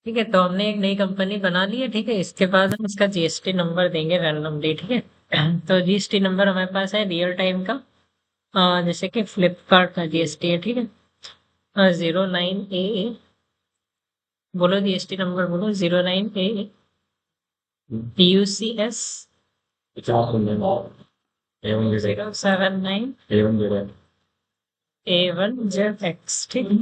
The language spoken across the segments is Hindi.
ठीक है, तो हमने एक नई कंपनी बना ली है। ठीक है, इसके बाद हम इसका जीएसटी नंबर देंगे रैंडमली। ठीक है, तो जीएसटी नंबर हमारे पास है रियल टाइम का। जैसे कि फ्लिपकार्ट का जीएसटी है। ठीक है, 09 AA। बोलो जीएसटी नंबर बोलो। 09 AA PUCS 079 A1ZX। ठीक है,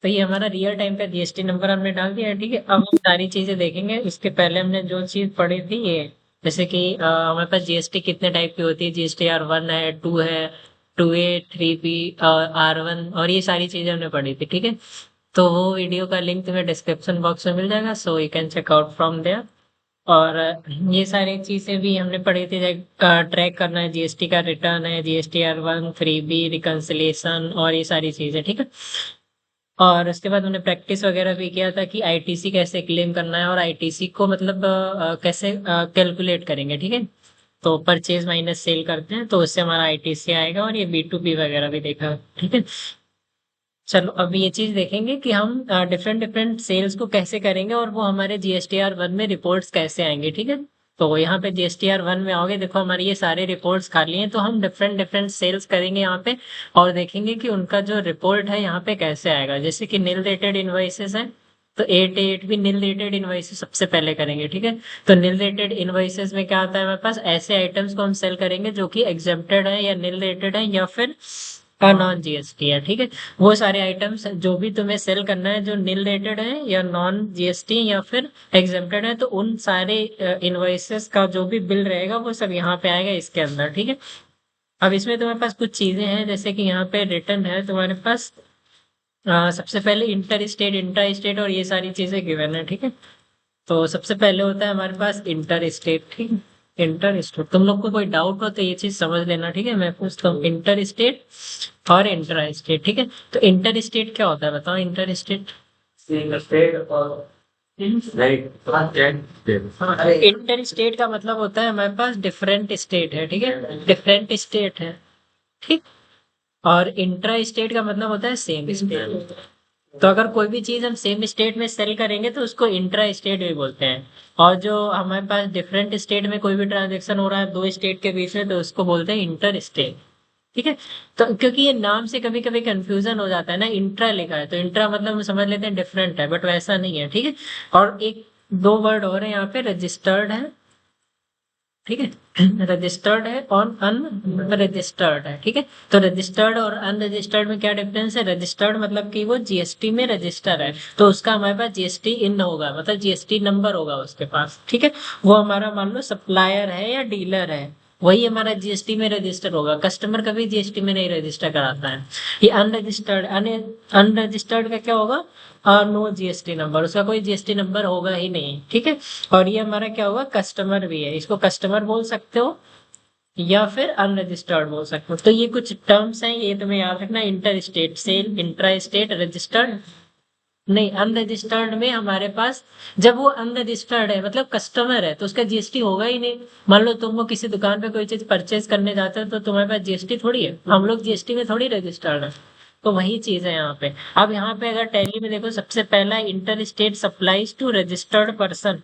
तो ये हमारा रियल टाइम का जीएसटी नंबर हमने डाल दिया है। ठीक है, अब हम सारी चीजें देखेंगे। इसके पहले हमने जो चीज पढ़ी थी ये, जैसे कि हमारे पास जीएसटी कितने टाइप की होती है। GSTR 1 है, 2 है, 2A, 3B, R1, और ये सारी चीजें हमने पढ़ी थी। ठीक है, तो वो वीडियो का लिंक तुम्हें डिस्क्रिप्शन बॉक्स में मिल जाएगा, so you can check out from there. और ये सारी चीजें भी हमने पढ़ी थी। ट्रैक करना है, जीएसटी का रिटर्न है, GSTR 1, 3B, रिकंसिलेशन, और ये सारी चीजें। ठीक है, और उसके बाद हमने प्रैक्टिस वगैरह भी किया था कि आईटीसी कैसे क्लेम करना है, और आईटीसी को मतलब कैसे कैलकुलेट करेंगे। ठीक है, तो परचेज माइनस सेल करते हैं तो उससे हमारा आईटीसी आएगा, और ये B2B वगैरह भी देखा। ठीक है, चलो अब ये चीज देखेंगे कि हम डिफरेंट डिफरेंट सेल्स को कैसे करेंगे, और वो हमारे GSTR 1 में रिपोर्ट्स कैसे आएंगे। ठीक है, तो यहाँ पे GSTR 1 में आओगे, देखो हमारे ये सारे रिपोर्ट्स खाली हैं, तो हम डिफरेंट डिफरेंट सेल्स करेंगे यहाँ पे, और देखेंगे कि उनका जो रिपोर्ट है यहाँ पे कैसे आएगा। जैसे कि नील रेटेड इनवॉइसेस है, तो 8 भी नील रेटेड इनवॉइसेस सबसे पहले करेंगे। ठीक है, तो नील रेटेड इनवॉइसेस में क्या आता है, हमारे पास ऐसे आइटम्स को हम सेल करेंगे जो कि एग्जेम्प्टेड है, या नील रेटेड है, या फिर नॉन जीएसटी है। ठीक है, वो सारे आइटम्स जो भी तुम्हें सेल करना है, जो नील रेटेड है, या नॉन जीएसटी, या फिर एग्जेम्प्टेड है, तो उन सारे इनवॉइसेस का जो भी बिल रहेगा वो सब यहाँ पे आएगा इसके अंदर। ठीक है, अब इसमें तुम्हारे पास कुछ चीजें हैं, जैसे कि यहाँ पे रिटर्न है तुम्हारे पास। सबसे पहले इंटर स्टेट, इंट्रा स्टेट, और ये सारी चीजें गिवन है। ठीक है, तो सबसे पहले होता है हमारे पास इंटर स्टेट। ठीक है, इंटर स्टेट, तुम लोग को कोई डाउट हो तो ये चीज समझ लेना। ठीक है, मैं पूछता हूँ इंटर स्टेट और इंट्रा स्टेट। ठीक है, तो इंटर स्टेट क्या होता है, बताओ इंटर स्टेट। इंटर स्टेट का मतलब होता है हमारे पास डिफरेंट स्टेट है। ठीक है, डिफरेंट स्टेट है। ठीक, और इंट्रा स्टेट का मतलब होता है सेम स्टेट। तो अगर कोई भी चीज हम सेम स्टेट में सेल करेंगे तो उसको इंट्रा स्टेट भी बोलते हैं। और जो हमारे पास डिफरेंट स्टेट में कोई भी ट्रांजेक्शन हो रहा है दो स्टेट के बीच में, तो उसको बोलते हैं इंटर स्टेट। ठीक है, तो क्योंकि ये नाम से कभी कभी कंफ्यूजन हो जाता है ना, इंट्रा लिखा है तो इंट्रा मतलब हम समझ लेते हैं डिफरेंट है, बट वैसा नहीं है। ठीक है, और एक दो वर्ड और है यहाँ पे, रजिस्टर्ड है। ठीक है, रजिस्टर्ड है और अनरजिस्टर्ड है। ठीक है, तो रजिस्टर्ड और अनरजिस्टर्ड में क्या डिफरेंस है। रजिस्टर्ड मतलब कि वो जीएसटी में रजिस्टर है, तो उसका हमारे पास जीएसटी इन होगा, मतलब जीएसटी नंबर होगा उसके पास। ठीक है, वो हमारा मान लो सप्लायर है या डीलर है, वही हमारा जीएसटी में रजिस्टर होगा। कस्टमर कभी जीएसटी में नहीं रजिस्टर कराता है। ये अनरजिस्टर्ड, अनरजिस्टर्ड का क्या होगा, नो जीएसटी नंबर, उसका कोई जीएसटी नंबर होगा ही नहीं। ठीक है, और ये हमारा क्या होगा, कस्टमर भी है, इसको कस्टमर बोल सकते हो या फिर अनरजिस्टर्ड बोल सकते हो। तो ये कुछ टर्म्स हैं, ये तुम्हें याद रखना। Inter state sale, intra state, registered नहीं, अनरजिस्टर्ड में हमारे पास, जब वो अनरजिस्टर्ड है मतलब कस्टमर है, तो उसका जीएसटी होगा ही नहीं। मान लो तुम वो किसी दुकान पे कोई चीज परचेज करने जाते हो, तो तुम्हारे पास जीएसटी थोड़ी है, हम लोग जीएसटी में थोड़ी रजिस्टर्ड है। तो वही चीज है यहाँ पे। अब यहाँ पे अगर टैली में देखो, सबसे पहला inter state supplies to registered person.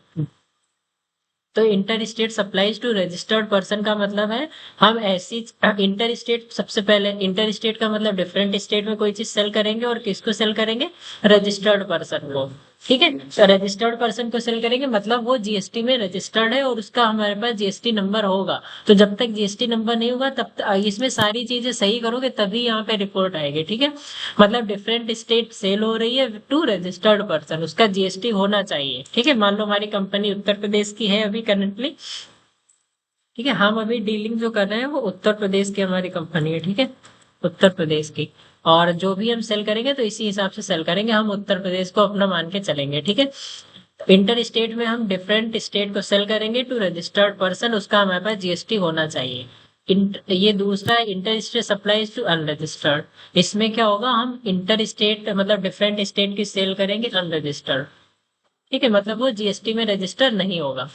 तो inter state supplies to registered person का मतलब है, हम ऐसी इंटर स्टेट, सबसे पहले इंटर स्टेट का मतलब डिफरेंट स्टेट में कोई चीज सेल करेंगे, और किसको सेल करेंगे, रजिस्टर्ड पर्सन को। ठीक है, तो रजिस्टर्ड पर्सन को सेल करेंगे मतलब वो जीएसटी में रजिस्टर्ड है, और उसका हमारे पास जीएसटी नंबर होगा। तो जब तक जीएसटी नंबर नहीं होगा तब तक इसमें सारी चीजें सही करोगे तभी यहाँ पे रिपोर्ट आएगी। ठीक है, मतलब डिफरेंट स्टेट सेल हो रही है टू रजिस्टर्ड पर्सन, उसका जीएसटी होना चाहिए। ठीक है, मान लो हमारी कंपनी उत्तर प्रदेश की है अभी करंटली। ठीक है, हम अभी डीलिंग जो कर रहे हैं वो उत्तर प्रदेश की हमारी कंपनी है। ठीक है, उत्तर प्रदेश की, और जो भी हम सेल करेंगे तो इसी हिसाब से सेल करेंगे, हम उत्तर प्रदेश को अपना मान के चलेंगे। ठीक है, इंटर स्टेट में हम डिफरेंट स्टेट को सेल करेंगे टू रजिस्टर्ड पर्सन, उसका हमारे पास जीएसटी होना चाहिए। ये दूसरा inter state supplies to unregistered, इसमें क्या होगा, हम इंटर स्टेट मतलब डिफरेंट स्टेट की सेल करेंगे अनरजिस्टर्ड। ठीक है, मतलब वो जीएसटी में रजिस्टर नहीं होगा।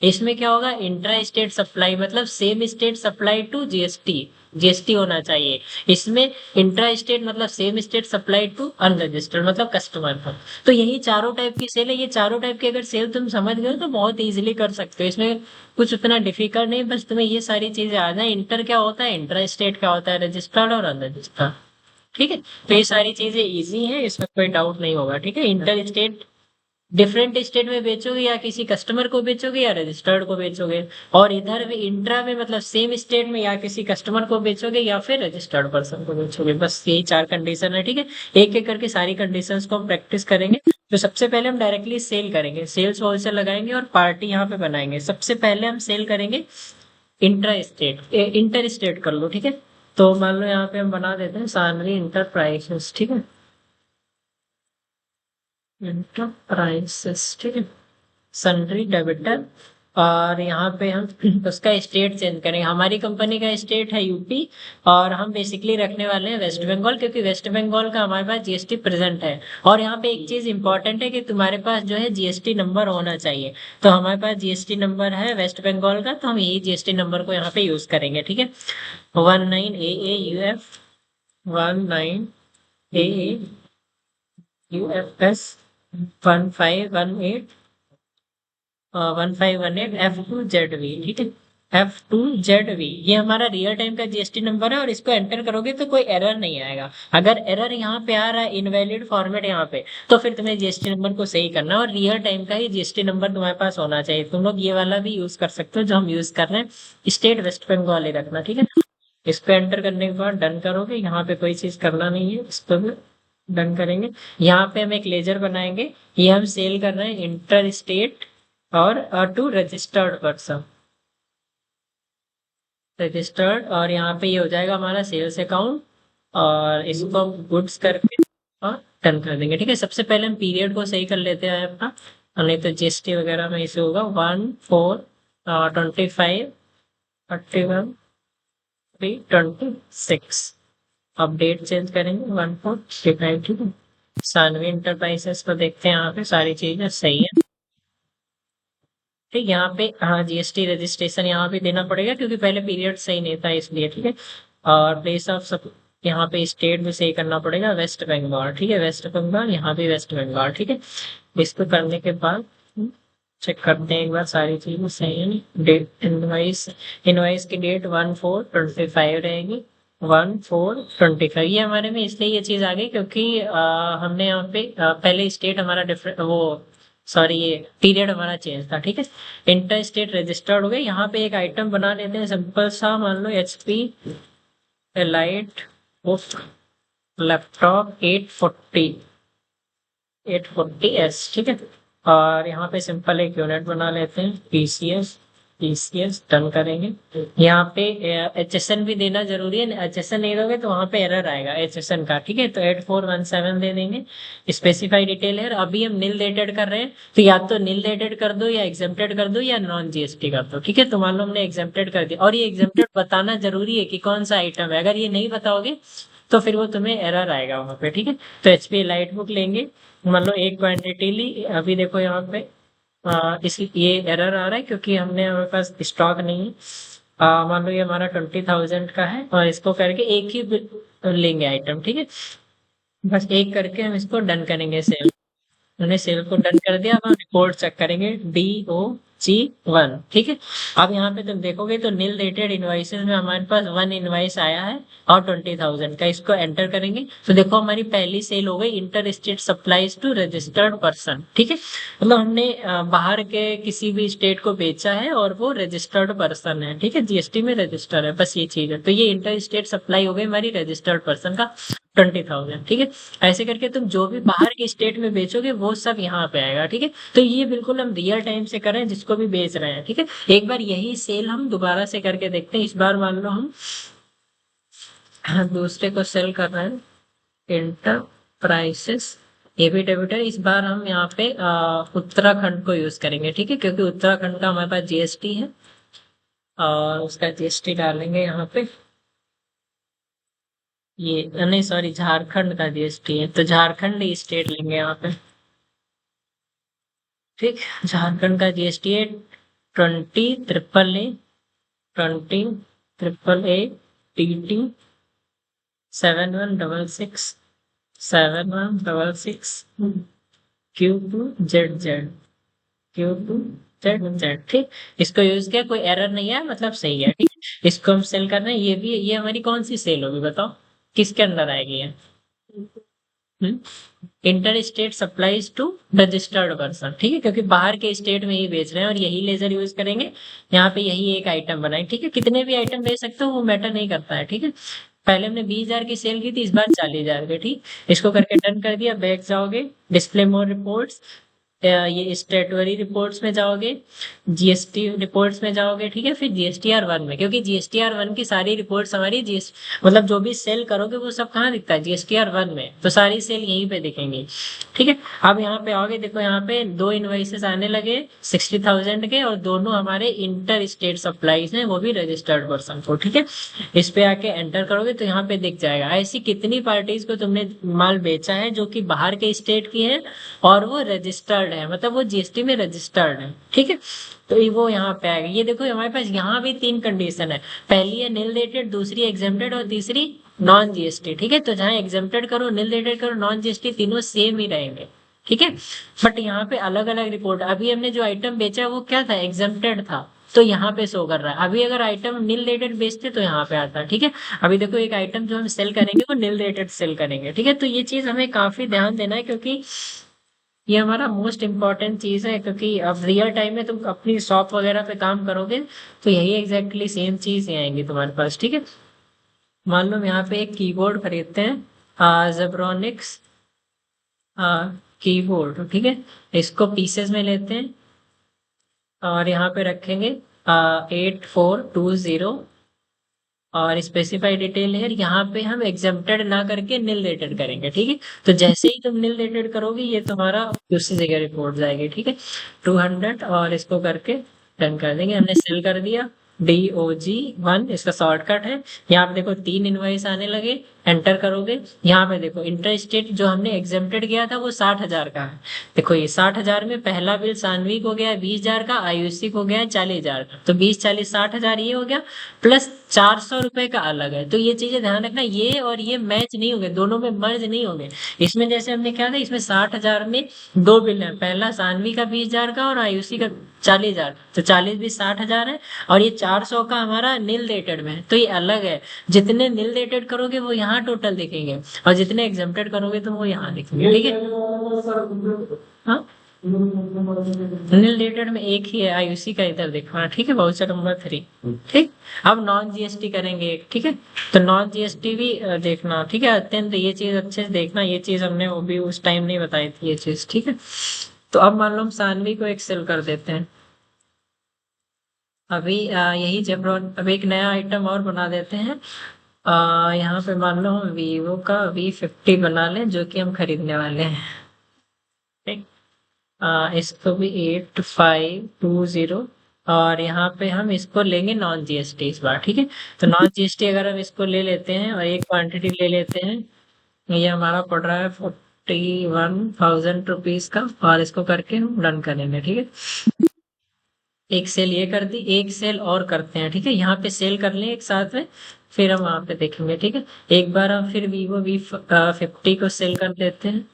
इसमें क्या होगा, इंट्रा स्टेट सप्लाई मतलब same state supply to GST, GST होना चाहिए। इसमें इंट्रा स्टेट मतलब same state supply to unregistered मतलब कस्टमर को। तो यही चारों टाइप की सेल है, ये चारों टाइप की अगर सेल तुम समझ गए तो बहुत इजीली कर सकते हो, इसमें कुछ उतना डिफिकल्ट नहीं, बस तुम्हें ये सारी चीजें आ जाए। इंटर क्या होता है, इंट्रा स्टेट क्या होता है, रजिस्टर्ड और अनरजिस्टर्ड। ठीक है, तो ये सारी चीजें इजी है, इसमें कोई डाउट नहीं होगा। ठीक है, इंटर स्टेट डिफरेंट स्टेट में बेचोगे या किसी कस्टमर को बेचोगे या रजिस्टर्ड को बेचोगे, और इधर भी इंट्रा में मतलब सेम स्टेट में या किसी कस्टमर को बेचोगे या फिर रजिस्टर्ड पर्सन को बेचोगे। बस यही चार कंडीशन है। ठीक है, एक एक करके सारी कंडीशंस को हम प्रैक्टिस करेंगे। तो सबसे पहले हम डायरेक्टली सेल करेंगे, सेल्स होलसेल लगाएंगे और पार्टी यहाँ पे बनाएंगे। सबसे पहले हम सेल करेंगे इंट्रा स्टेट, इंटर स्टेट कर लो। ठीक है, तो मान लो यहाँ पे हम बना देते हैं सानवी इंटरप्राइजेस। ठीक है, इंटरप्राइजेस। ठीक है, सन्ड्री डेबिटर, और यहाँ पे हम उसका स्टेट चेंज करेंगे। हमारी कंपनी का स्टेट है यूपी, और हम बेसिकली रखने वाले हैं वेस्ट बंगाल, क्योंकि वेस्ट बंगाल का हमारे पास जीएसटी प्रेजेंट है। और यहाँ पे एक चीज इंपॉर्टेंट है कि तुम्हारे पास जो है जीएसटी नंबर होना चाहिए। तो हमारे पास जीएसटी नंबर है वेस्ट बंगाल का, तो हम यही जीएसटी नंबर को यहाँ पे यूज करेंगे। ठीक है, 19AA UF 19AA UFS 1518 ठीक है, F2ZV ये हमारा रियल टाइम का जीएसटी नंबर है, और इसको एंटर करोगे तो कोई एरर नहीं आएगा। अगर एरर यहाँ पे आ रहा है, इनवैलिड फॉर्मेट यहाँ पे, तो फिर तुम्हें जीएसटी नंबर को सही करना है, और रियल टाइम का ही जीएसटी नंबर तुम्हारे पास होना चाहिए। तुम लोग ये वाला भी यूज कर सकते हो जो हम यूज कर रहे हैं, स्टेट वेस्ट बंगाल ही रखना। ठीक है, इसको एंटर करने के बाद डन करोगे, यहाँ पे कोई चीज करना नहीं है, इसको भी डन करेंगे। यहाँ पे हम एक लेजर बनाएंगे, ये हम सेल कर रहे हैं इंटर स्टेट और टू रजिस्टर्ड पर्सन, रजिस्टर्ड, और यहाँ पे ये हो जाएगा हमारा सेल्स अकाउंट, और इसको हम गुड्स करके और डन कर देंगे। ठीक है, सबसे पहले हम पीरियड को सही कर लेते हैं अपना, और नहीं तो जीएसटी वगैरह में इसे होगा 1/4/25 31 3/26। अब डेट चेंज करेंगे 1/4/25। ठीक है, सानवी इंटरप्राइजेस को देखते हैं, यहाँ पे सारी चीजें सही है। ठीक, यहाँ पे हाँ जीएसटी रजिस्ट्रेशन यहाँ पे देना पड़ेगा, क्योंकि पहले पीरियड सही नहीं था इसलिए। ठीक है, और प्लेस ऑफ सब यहाँ पे स्टेट भी सही करना पड़ेगा, वेस्ट बंगाल। ठीक है, वेस्ट बंगाल, यहाँ भी वेस्ट बंगाल। ठीक है, इसको करने के बाद चेक करते हैं एक बार सारी चीजें सही है। डेट इनवाइस, इनवाइस की डेट 1/4/25 रहेगी, 1/4/25। ये हमारे में इसलिए ये चीज आ गई क्योंकि हमने यहाँ पे पहले स्टेट हमारा डिफरेंट, वो सॉरी ये पीरियड हमारा चेंज था। ठीक है, इंटर स्टेट रजिस्टर्ड हो गए। यहाँ पे एक आइटम बना लेते हैं सिंपल सा, मान लो HP elite book laptop 840S। ठीक है, और यहाँ पे सिंपल एक यूनिट बना लेते हैं, पीसीएस डन करेंगे। यहाँ पे HSN भी देना जरूरी है, HSN नहीं दोगे तो वहाँ पे एरर आएगा HSN का। ठीक है, तो 8417 दे देंगे। स्पेसिफाई डिटेल है, अभी हम नील डेटेड कर रहे हैं, तो या तो नील डेटेड कर दो, या एग्जेम्प्टेड कर दो, या नॉन जीएसटी कर दो। ठीक है, तो मान लो हमने एग्जेम्प्टेड कर दिया, और ये एग्जेम्प्टेड बताना जरूरी है कि कौन सा आइटम है। अगर ये नहीं बताओगे तो फिर वो तुम्हें एरर आएगा वहां पे। ठीक है, तो HP लाइट बुक लेंगे, मान लो एक क्वांटिटी ली। अभी देखो यहाँ पे इस ये एरर आ रहा है क्योंकि हमने हमारे पास स्टॉक नहीं है। मान लो ये हमारा 20,000 का है, और इसको करके एक ही लेंगे आइटम। ठीक है, बस एक करके हम इसको डन करेंगे सेल। हमने सेल को डन कर दिया, अब हम रिपोर्ट चेक करेंगे DOG1। ठीक है, अब यहाँ पे तुम देखोगे तो नील डेटेड इनवाइसेस में हमारे पास 1 इनवाइस आया है और 20,000 का, इसको एंटर करेंगे तो देखो हमारी पहली सेल हो गई inter state supplies to registered person. ठीक है, मतलब हमने बाहर के किसी भी स्टेट को बेचा है और वो रजिस्टर्ड पर्सन है। ठीक है, जीएसटी में रजिस्टर है, बस ये चीज है। तो ये इंटर स्टेट सप्लाई हो गई हमारी रजिस्टर्ड पर्सन का 20,000। ठीक है, ऐसे करके तुम जो भी बाहर के स्टेट में बेचोगे वो सब यहाँ पे आएगा। ठीक है, तो ये बिल्कुल हम रियल टाइम से कर रहे हैं जिसको भी बेच रहे हैं। ठीक है, एक बार यही सेल हम दोबारा से करके देखते हैं। इस बार मान लो हम दूसरे को सेल कर रहे हैं, इंटरप्राइजेस एबी डेबिटर। इस बार हम यहाँ पे उत्तराखंड को यूज करेंगे। ठीक है, क्योंकि उत्तराखंड का हमारे पास जीएसटी है, और उसका जीएसटी डालेंगे यहाँ पे। ये नहीं सॉरी, झारखंड का जीएसटी है, तो झारखंड स्टेट लेंगे यहाँ पे। ठीक, झारखंड का जीएसटी है 20 7166 Q2ZZ ठीक। इसको यूज किया, कोई एरर नहीं है, मतलब सही है ठीक। इसको हम सेल कर रहे हैं, ये भी, ये हमारी कौन सी सेल होगी बताओ, किसके अंदर आएगी ये? Inter state supplies to registered person, ठीक है, क्योंकि बाहर के स्टेट में ही बेच रहे हैं और यही लेजर यूज करेंगे। यहाँ पे यही एक आइटम बनाए, ठीक है, कितने भी आइटम बेच सकते हो वो मैटर नहीं करता है, ठीक है। पहले हमने 20,000 की सेल की थी, इस बार 40,000 की, ठीक। इसको करके डन कर दिया, बैक जाओगे, डिस्प्ले मोर रिपोर्ट्स, ये स्टेटरी रिपोर्ट्स में जाओगे, जीएसटी रिपोर्ट्स में जाओगे, ठीक है, फिर जीएसटीआर 1 में, क्योंकि जीएसटीआर 1 की सारी रिपोर्ट्स हमारी मतलब जो भी सेल करोगे वो सब कहाँ दिखता है, जीएसटीआर 1 में, तो सारी सेल यहीं पे दिखेंगी, ठीक है। अब यहाँ पे आओगे, देखो यहाँ पे 2 इनवॉइसेस आने लगे 60,000 के, और दोनों हमारे इंटर स्टेट सप्लाईज हैं, वो भी रजिस्टर्ड पर्सन को, ठीक है। इस पे आके एंटर करोगे तो यहाँ पे दिख जाएगा ऐसी कितनी पार्टीज को तुमने माल बेचा है जो कि बाहर के स्टेट की है और वो रजिस्टर्ड है, मतलब वो जीएसटी में रजिस्टर्ड है, ठीक है। तो वो यहाँ पे आएगा, ये देखो हमारे पास यहाँ भी 3 कंडीशन है, पहली है नील रेटेड, दूसरी एग्जेम्प्टेड और तीसरी नॉन जीएसटी, ठीक है। तो जहाँ एग्जेम्प्टेड करो, नील रेटेड करो, नॉन जीएसटी, तीनों सेम ही रहेंगे, ठीक है। बट यहाँ पे अलग अलग रिपोर्ट, अभी हमने जो आइटम बेचा वो क्या था, एग्जेम्प्टेड था, तो यहाँ पे शो कर रहा है। अभी अगर आइटम नील रेटेड बेचते तो यहाँ पे आता है, ठीक है। अभी देखो एक आइटम जो हम सेल करेंगे वो नील रेटेड सेल करेंगे, ठीक है। तो ये चीज हमें काफी ध्यान देना है, क्योंकि ये हमारा मोस्ट इम्पॉर्टेंट चीज है, क्योंकि अब रियल टाइम में तुम अपनी शॉप वगैरह पे काम करोगे तो यही एग्जैक्टली सेम चीज ही आएंगी तुम्हारे पास, ठीक है। मान लो हम यहाँ पे एक कीबोर्ड खरीदते हैं, जेब्रोनिक्स कीबोर्ड, ठीक है, इसको पीसेस में लेते हैं और यहाँ पे रखेंगे 8420 और स्पेसिफाई डिटेल है, यहाँ पे हम एग्जेम्प्टेड ना करके नील रेटेड करेंगे, ठीक है। तो जैसे ही तुम नील रेटेड करोगे ये तुम्हारा दूसरी जगह रिपोर्ट जाएगी, ठीक है। 200 और इसको करके डन कर देंगे, हमने सेल कर दिया। DOG1 इसका शॉर्टकट है। यहाँ पे देखो 3 इनवॉइस आने लगे, एंटर करोगे, यहाँ पे देखो इंटर स्टेट जो हमने एग्जेम्प्टेड किया था वो 60,000 का है। देखो ये 60,000 में पहला बिल सानवी को गया 20,000 का, आयुषी को गया 40,000 का, तो 20 40 60,000 ये हो गया, प्लस 400 रुपए का अलग है। तो ये चीजें ध्यान रखना, ये और ये मैच नहीं होंगे, दोनों में मर्ज नहीं होंगे। इसमें जैसे हमने क्या था, इसमें 60,000 में 2 बिल है, पहला सानवी का 20,000 का और आयुषी का 40,000, तो 40 भी 60,000 है, और ये 400 का हमारा नील रेटेड में है, तो ये अलग है। जितने नील रेटेड करोगे वो यहाँ टोटल दिखेंगे, और जितने एग्जेम्प्टेड करोगे तो वो यहाँ दिखेंगे, ठीक है। हाँ, नील रेटेड में एक ही है, आयुषी का इधर देखना, ठीक है, वाउचर नंबर 3, ठीक। अब नॉन जीएसटी करेंगे, ठीक है, तो नॉन जीएसटी भी देखना, ठीक है, अत्यंत ये चीज अच्छे से देखना, ये चीज हमने वो भी उस टाइम नहीं बताई थी ये चीज, ठीक है। तो अब मान लो हम सानवी को एक्सेल कर देते हैं, अभी यही जेब्रॉन, अब एक नया आइटम और बना देते हैं, यहाँ पे मान लो हम वीवो का V50 बना लें जो कि हम खरीदने वाले हैं, ठीक। इसको भी 8520 और यहाँ पे हम इसको लेंगे नॉन जीएसटी इस बार, ठीक है। तो नॉन जीएसटी अगर हम इसको ले लेते हैं और एक क्वांटिटी ले लेते हैं, ये हमारा पड़ रहा है 41,000 रुपीज का, और इसको करके हम डन करेंगे, ठीक है। एक सेल ये कर दी, एक सेल और करते हैं, ठीक है, यहाँ पे सेल कर लें एक साथ में, फिर हम वहां पे देखेंगे, ठीक है। एक बार हम फिर वीवो V50 को सेल कर देते हैं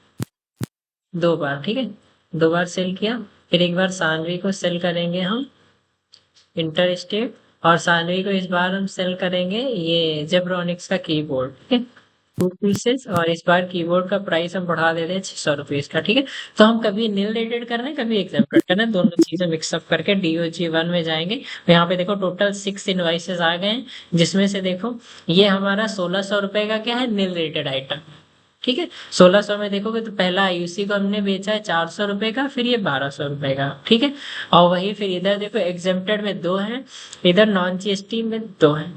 2 बार, ठीक है, 2 बार सेल किया, फिर एक बार सानवी को सेल करेंगे हम इंटर स्टेट, और सानवी को इस बार हम सेल करेंगे ये जेब्रोनिक्स का कीबोर्ड, ठीक है, 2 पीसेस, और इस बार कीबोर्ड का प्राइस हम बढ़ा दे रहे हैं 600 रुपीज का, ठीक है। तो हम कभी नील रेटेड कर रहे हैं, कभी एग्जेम्प्टेड कर रहे हैं, दोनों चीजें मिक्सअप करके DOG1 में जाएंगे। तो यहाँ पे देखो टोटल 6 इनवाइसेस आ गए हैं, जिसमें से देखो ये हमारा 1600 रुपए का क्या है, नील रेटेड आइटम, ठीक है। 1600 में देखोगे तो पहला आयुषी को हमने बेचा है 400 रुपए का, फिर ये 1200 रुपए का, ठीक है। और वही फिर इधर देखो एग्जेम्प्टेड में 2 है, इधर नॉन जीएसटी में 2 है,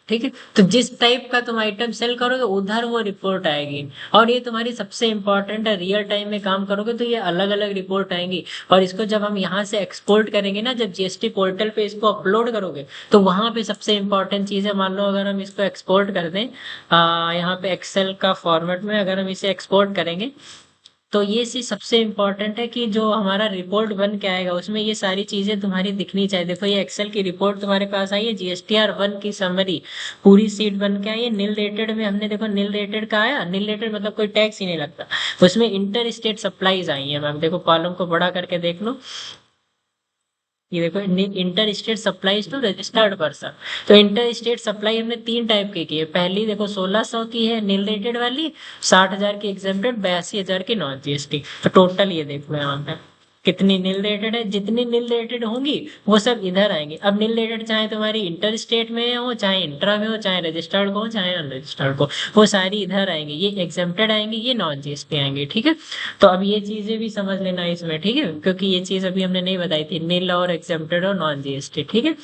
ठीक है। तो जिस टाइप का तुम आइटम सेल करोगे उधर वो रिपोर्ट आएगी, और ये तुम्हारी सबसे इंपॉर्टेंट है, रियल टाइम में काम करोगे तो ये अलग अलग रिपोर्ट आएंगी, और इसको जब हम यहाँ से एक्सपोर्ट करेंगे ना, जब जीएसटी पोर्टल पे इसको अपलोड करोगे तो वहां पे सबसे इंपॉर्टेंट चीज है, मान लो अगर हम इसको एक्सपोर्ट कर दें यहाँ पे एक्सेल का फॉर्मेट में, अगर हम इसे एक्सपोर्ट करेंगे तो ये चीज सबसे इम्पोर्टेंट है कि जो हमारा रिपोर्ट बन के आएगा उसमें ये सारी चीजें तुम्हारी दिखनी चाहिए। देखो ये एक्सेल की रिपोर्ट तुम्हारे पास आई है, GSTR 1 की समरी पूरी सीट बन के आई है। नील रेटेड में हमने देखो नील रेटेड का आया, नील रेटेड मतलब कोई टैक्स ही नहीं लगता। उसमें इंटर स्टेट सप्लाईज आई है मैम, देखो कॉलम को बड़ा करके देख लो, ये देखो inter state supplies to registered person. तो इंटर स्टेट सप्लाई हमने 3 टाइप की है। पहली देखो 1600 की है नील रेटेड वाली, 60,000 की एग्जेम्प्टेड, 82,000 की नॉन GST। तो टोटल ये देख लो यहाँ पे कितनी नील रेटेड है। जितनी नील रेटेड होंगी वो सब इधर आएंगे। अब नील रेटेड चाहे तुम्हारी इंटर स्टेट में हो, चाहे इंट्रा में हो, चाहे रजिस्टर्ड को हो, चाहे अनरजिस्टर्ड को, वो सारी इधर आएंगी। ये एग्जेम्प्टेड आएंगे, ये नॉन GST आएंगे, ठीक है। तो अब ये चीजें भी समझ लेना इसमें, ठीक है, क्योंकि ये चीज अभी हमने नहीं बताई थी, नील और एग्जेम्प्टेड और नॉन GST, ठीक है।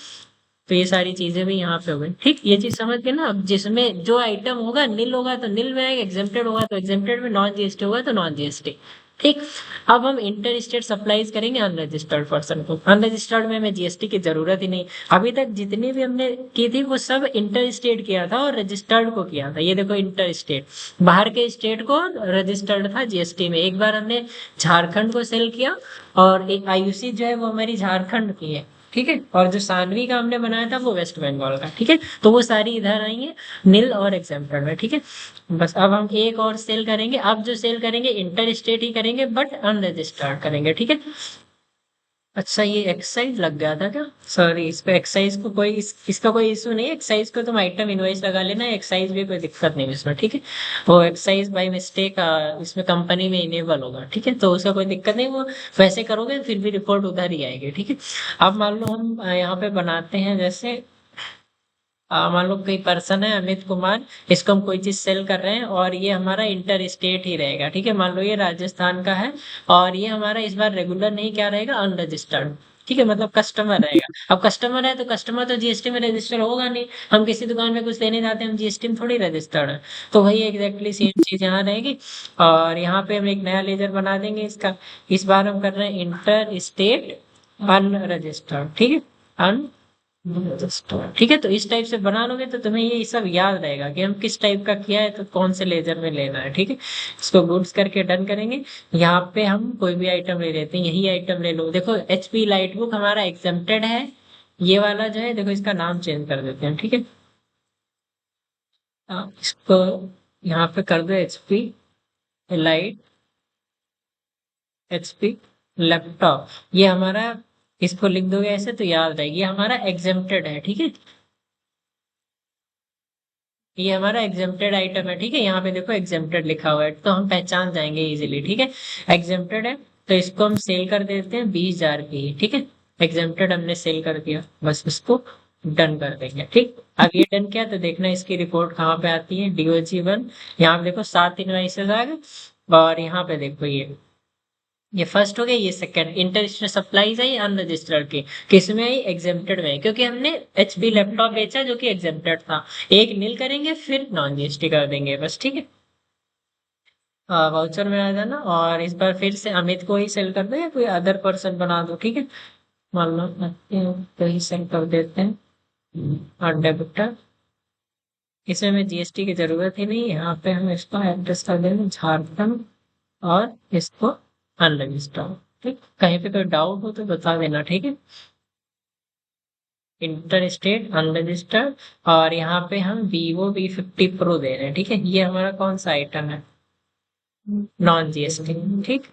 तो ये सारी चीजें भी यहाँ पे हो गई, ठीक। ये चीज समझ गए ना। अब जिसमें जो आइटम होगा नील होगा तो नील में आएगा, एग्जेम्प्टेड होगा तो एग्जेम्प्टेड में, नॉन GST होगा तो नॉन GST, ठीक। अब हम इंटर स्टेट सप्लाईज करेंगे अनरजिस्टर्ड पर्सन को। अनरजिस्टर्ड में हमें GST की जरूरत ही नहीं। अभी तक जितनी भी हमने की थी वो सब इंटर स्टेट किया था और रजिस्टर्ड को किया था। ये देखो इंटर स्टेट, बाहर के स्टेट को रजिस्टर्ड था GST में। एक बार हमने झारखंड को सेल किया और एक IUC जो है वो हमारी झारखंड की है, ठीक है। और जो सानवी का हमने बनाया था वो वेस्ट बंगाल का, ठीक है। तो वो सारी इधर आएंगे नील और एग्जेम्प्टेड में, ठीक है। बस अब हम एक और सेल करेंगे। अब जो सेल करेंगे इंटर स्टेट ही करेंगे बट अनरजिस्टर्ड करेंगे, ठीक है। अच्छा ये एक्साइज लग गया था क्या? सॉरी, इस पे एक्साइज को कोई इसका कोई इशू नहीं है। एक्साइज को तुम आइटम इनवॉइस लगा लेना, एक्साइज भी कोई दिक्कत नहीं है इसमें, ठीक है। वो एक्साइज बाय मिस्टेक इसमें कंपनी में इनेबल होगा, ठीक है, तो उसका कोई दिक्कत नहीं। वो वैसे करोगे फिर भी रिपोर्ट उधर ही आएगी, ठीक है। अब मान लो हम यहाँ पे बनाते हैं, जैसे मान लो कोई पर्सन है अमित कुमार, इसको हम कोई चीज सेल कर रहे हैं और ये हमारा इंटर स्टेट ही रहेगा, ठीक है। मान लो ये राजस्थान का है और ये हमारा इस बार रेगुलर नहीं क्या रहेगा, अनरजिस्टर्ड, ठीक है, मतलब कस्टमर रहेगा। अब कस्टमर है तो कस्टमर तो GST में रजिस्टर होगा नहीं। हम किसी दुकान में कुछ लेने जाते हैं, हम GST में थोड़ी रजिस्टर्ड है। तो वही एग्जैक्टली सेम चीज यहाँ रहेगी। और यहाँ पे हम एक नया लेजर बना देंगे इसका। इस बार हम कर रहे हैं इंटर स्टेट अनरजिस्टर्ड, ठीक है, ठीक है। तो इस टाइप से बना लोगे तो तुम्हें ये सब याद रहेगा कि हम किस टाइप का किया है तो कौन से लेजर में लेना है, ठीक है। इसको गुड्स करके डन करेंगे। यहाँ पे हम कोई भी आइटम ले लेते हैं, यही आइटम ले लो। देखो HP लाइट बुक हमारा एग्जेम्प्टेड है। ये वाला जो है देखो इसका नाम चेंज कर देते हैं, ठीक है। इसको यहाँ पे कर दो HP लाइट, HP लैपटॉप। ये हमारा, इसको लिख दोगे ऐसे तो याद रहेगी, ये हमारा एग्जेम्प्टेड है, ठीक है। ये हमारा एग्जेम्प्टेड आइटम है, ठीक है। यहाँ पे देखो एग्जेम्प्टेड लिखा हुआ है तो हम पहचान जाएंगे इजीली, ठीक है। एग्जेम्प्टेड है तो इसको हम सेल कर देते हैं 20,000 की, ठीक है। एग्जेम्प्टेड हमने सेल कर दिया, बस इसको डन कर देंगे, ठीक। अब ये डन किया तो देखना इसकी रिपोर्ट कहाँ पे आती है, DOG 1। यहाँ पे देखो 7 इनवाइसेस आ गए। और यहाँ पे देखो ये फर्स्ट हो गया, ये सेकंड। इंटरनेशनल सप्लाईज आई अनरजिस्टर्ड की, किसमें आई, एग्जेम्प्टेड में, क्योंकि हमने HP लैपटॉप बेचा जो कि एग्जेम्प्टेड था। एक नील करेंगे फिर नॉन GST कर देंगे, बस, ठीक है। वाउचर में आ जाना और इस बार फिर से अमित को ही सेल कर दो या कोई अदर पर्सन बना दो, ठीक है। मान लो तो ही सेल कर देते हैं। और डेबिटर, इसमें हमें GST की जरूरत ही नहीं। यहाँ पे हम इसको एड्रेस कर देंगे झारखंड और इसको अनरजिस्टर्ड, ठीक। कहीं पे कोई डाउट हो तो बता देना, ठीक है। Inter state unregistered. और यहाँ पे हम Vivo V50 Pro दे रहे हैं, ठीक है। ये हमारा कौन सा आइटम है, नॉन GST, ठीक।